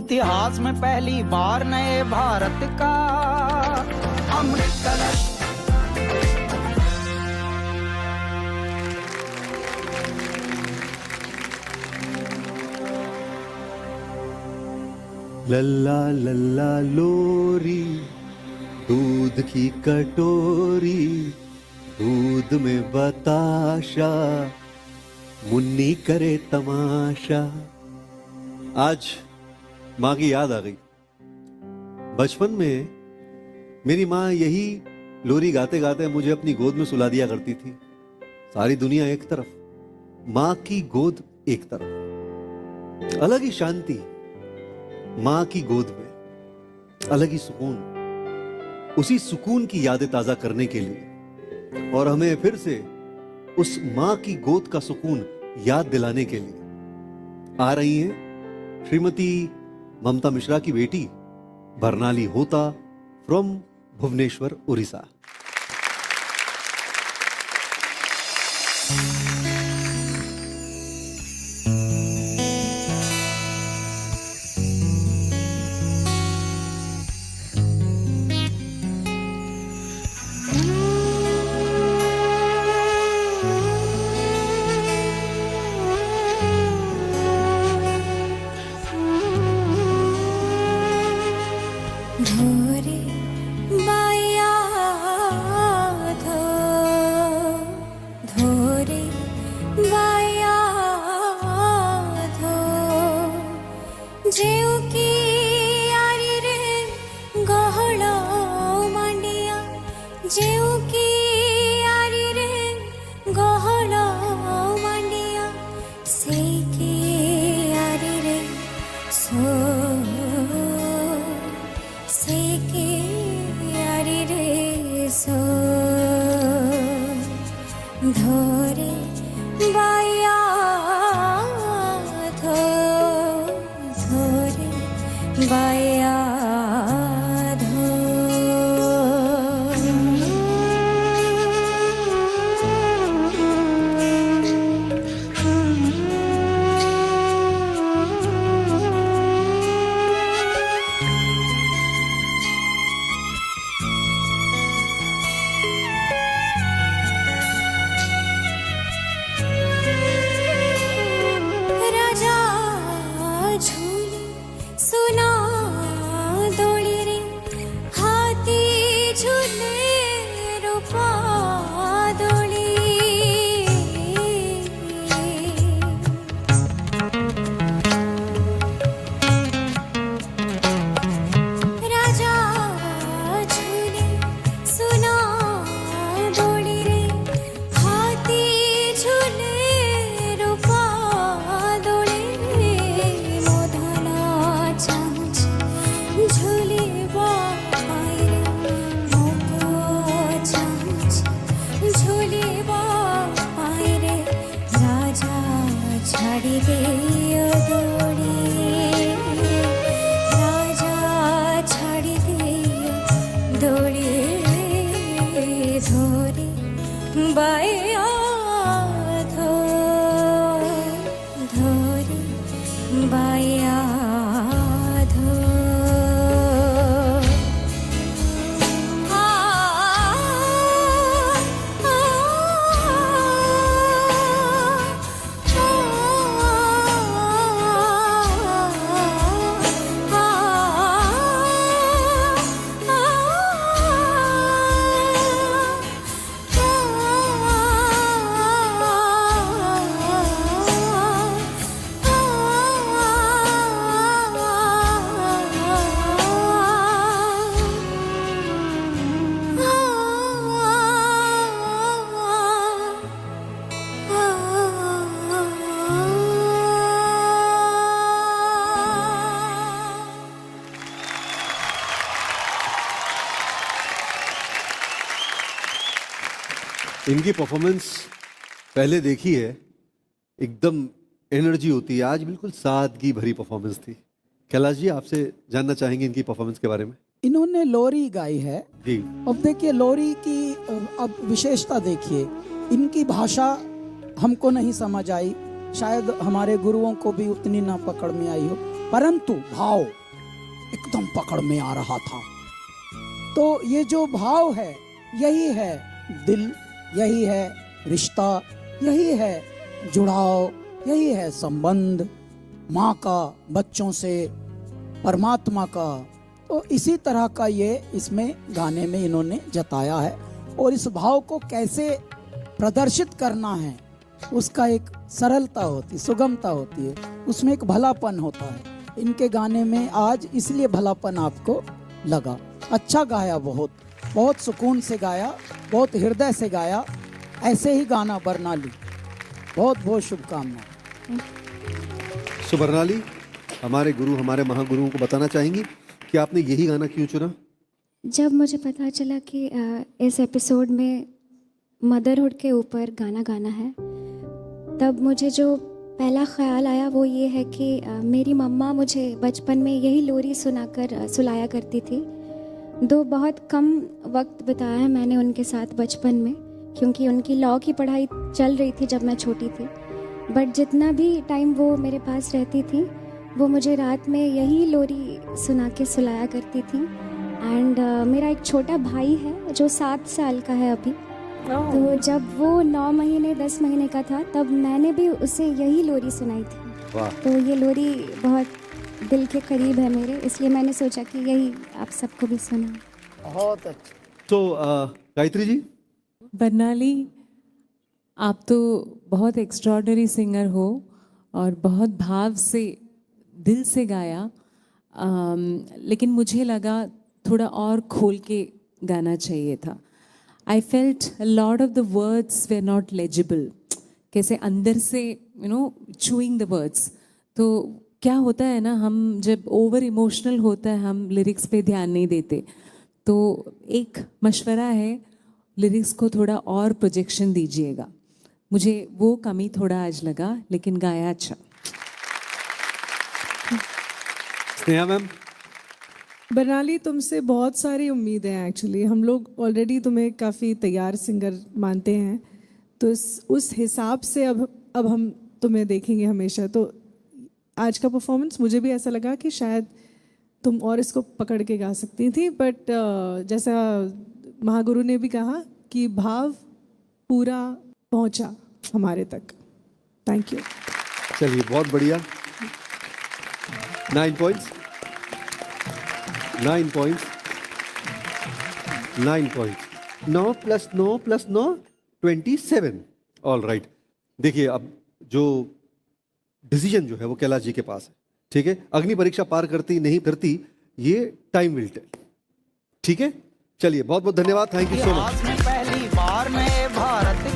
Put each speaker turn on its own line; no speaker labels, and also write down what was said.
इतिहास में पहली बार नए भारत का अमृत कलश।
लल्ला लल्ला लोरी, दूध की कटोरी, दूध में बताशा, मुन्नी करे तमाशा। आज माँ की याद आ गई। बचपन में मेरी माँ यही लोरी गाते गाते मुझे अपनी गोद में सुला दिया करती थी। सारी दुनिया एक तरफ, माँ की गोद एक तरफ। अलग ही शांति माँ की गोद में, अलग ही सुकून। उसी सुकून की यादें ताजा करने के लिए और हमें फिर से उस माँ की गोद का सुकून याद दिलाने के लिए आ रही हैं श्रीमती ममता मिश्रा की बेटी बरनाली होता फ्रॉम भुवनेश्वर, उड़ीसा। इनकी परफॉर्मेंस पहले देखी है, एकदम एनर्जी होती है। आज बिल्कुल सादगी भरी परफॉर्मेंस थी। कैलाश जी, आपसे जानना चाहेंगे इनकी परफॉर्मेंस के बारे में।
इन्होंने लोरी गाई है
जी।
अब देखिए लोरी की अब विशेषता देखिए, इनकी भाषा हमको नहीं समझ आई, शायद हमारे गुरुओं को भी उतनी ना पकड़ में आई हो, परंतु भाव एकदम पकड़ में आ रहा था। तो ये जो भाव है यही है दिल, यही है रिश्ता, यही है जुड़ाव, यही है संबंध माँ का बच्चों से, परमात्मा का। तो इसी तरह का ये इसमें गाने में इन्होंने जताया है। और इस भाव को कैसे प्रदर्शित करना है उसका एक सरलता होती, सुगमता होती है, उसमें एक भलापन होता है। इनके गाने में आज इसलिए भलापन आपको लगा। अच्छा गाया, बहुत बहुत सुकून से गाया, बहुत हृदय से गाया। ऐसे ही गाना बरनाली। बहुत बहुत शुभकामनाएं।
सो बरनाली, हमारे गुरु, हमारे महागुरुओं को बताना चाहेंगी कि आपने यही गाना क्यों चुना?
जब मुझे पता चला कि इस एपिसोड में मदरहुड के ऊपर गाना गाना है, तब मुझे जो पहला ख्याल आया वो ये है कि मेरी मम्मा मुझे बचपन में यही लोरी सुलाया करती थी। दो बहुत कम वक्त बिताया है मैंने उनके साथ बचपन में, क्योंकि उनकी लॉ की पढ़ाई चल रही थी जब मैं छोटी थी। बट जितना भी टाइम वो मेरे पास रहती थी, वो मुझे रात में यही लोरी सुना के सुलाया करती थी। एंड मेरा एक छोटा भाई है जो 7 साल का है अभी। तो जब वो 9 महीने 10 महीने का था, तब मैंने भी उसे यही लोरी सुनाई थी।
वाह।
तो ये लोरी बहुत दिल के करीब है मेरे, इसलिए मैंने सोचा कि यही आप सबको भी सुना।
बहुत अच्छा।
तो गायत्री जी,
बरनाली, आप तो बहुत एक्स्ट्रॉर्डनरी सिंगर हो और बहुत भाव से, दिल से गाया। लेकिन मुझे लगा थोड़ा और खोल के गाना चाहिए था। I felt a lot of the words were not legible, कैसे अंदर से चूइंग द वर्ड्स। तो क्या होता है ना, हम जब ओवर इमोशनल होता है हम लिरिक्स पे ध्यान नहीं देते। तो एक मशवरा है, लिरिक्स को थोड़ा और प्रोजेक्शन दीजिएगा। मुझे वो कमी थोड़ा आज लगा, लेकिन गाया अच्छा।
स्नेहा मैम।
बरनाली, तुमसे बहुत सारी उम्मीदें हैं। एक्चुअली हम लोग ऑलरेडी तुम्हें काफ़ी तैयार सिंगर मानते हैं, तो उस हिसाब से अब हम तुम्हें देखेंगे हमेशा। तो आज का परफॉर्मेंस मुझे भी ऐसा लगा कि शायद तुम और इसको पकड़ के गा सकती थी, बट जैसा महागुरु ने भी कहा कि भाव पूरा पहुंचा हमारे तक। Thank you.
चलिए, बहुत बढ़िया। 9 points, 9 points, 9 points. 9 + 9 + 9 27। All right. देखिए, अब जो डिसीजन जो है वो कैलाश जी के पास है, ठीक है। अग्नि परीक्षा पार करती नहीं करती, ये टाइम विल टेल, ठीक है। चलिए, बहुत बहुत धन्यवाद। Thank you so much.
इतिहास में पहली बार नए भारत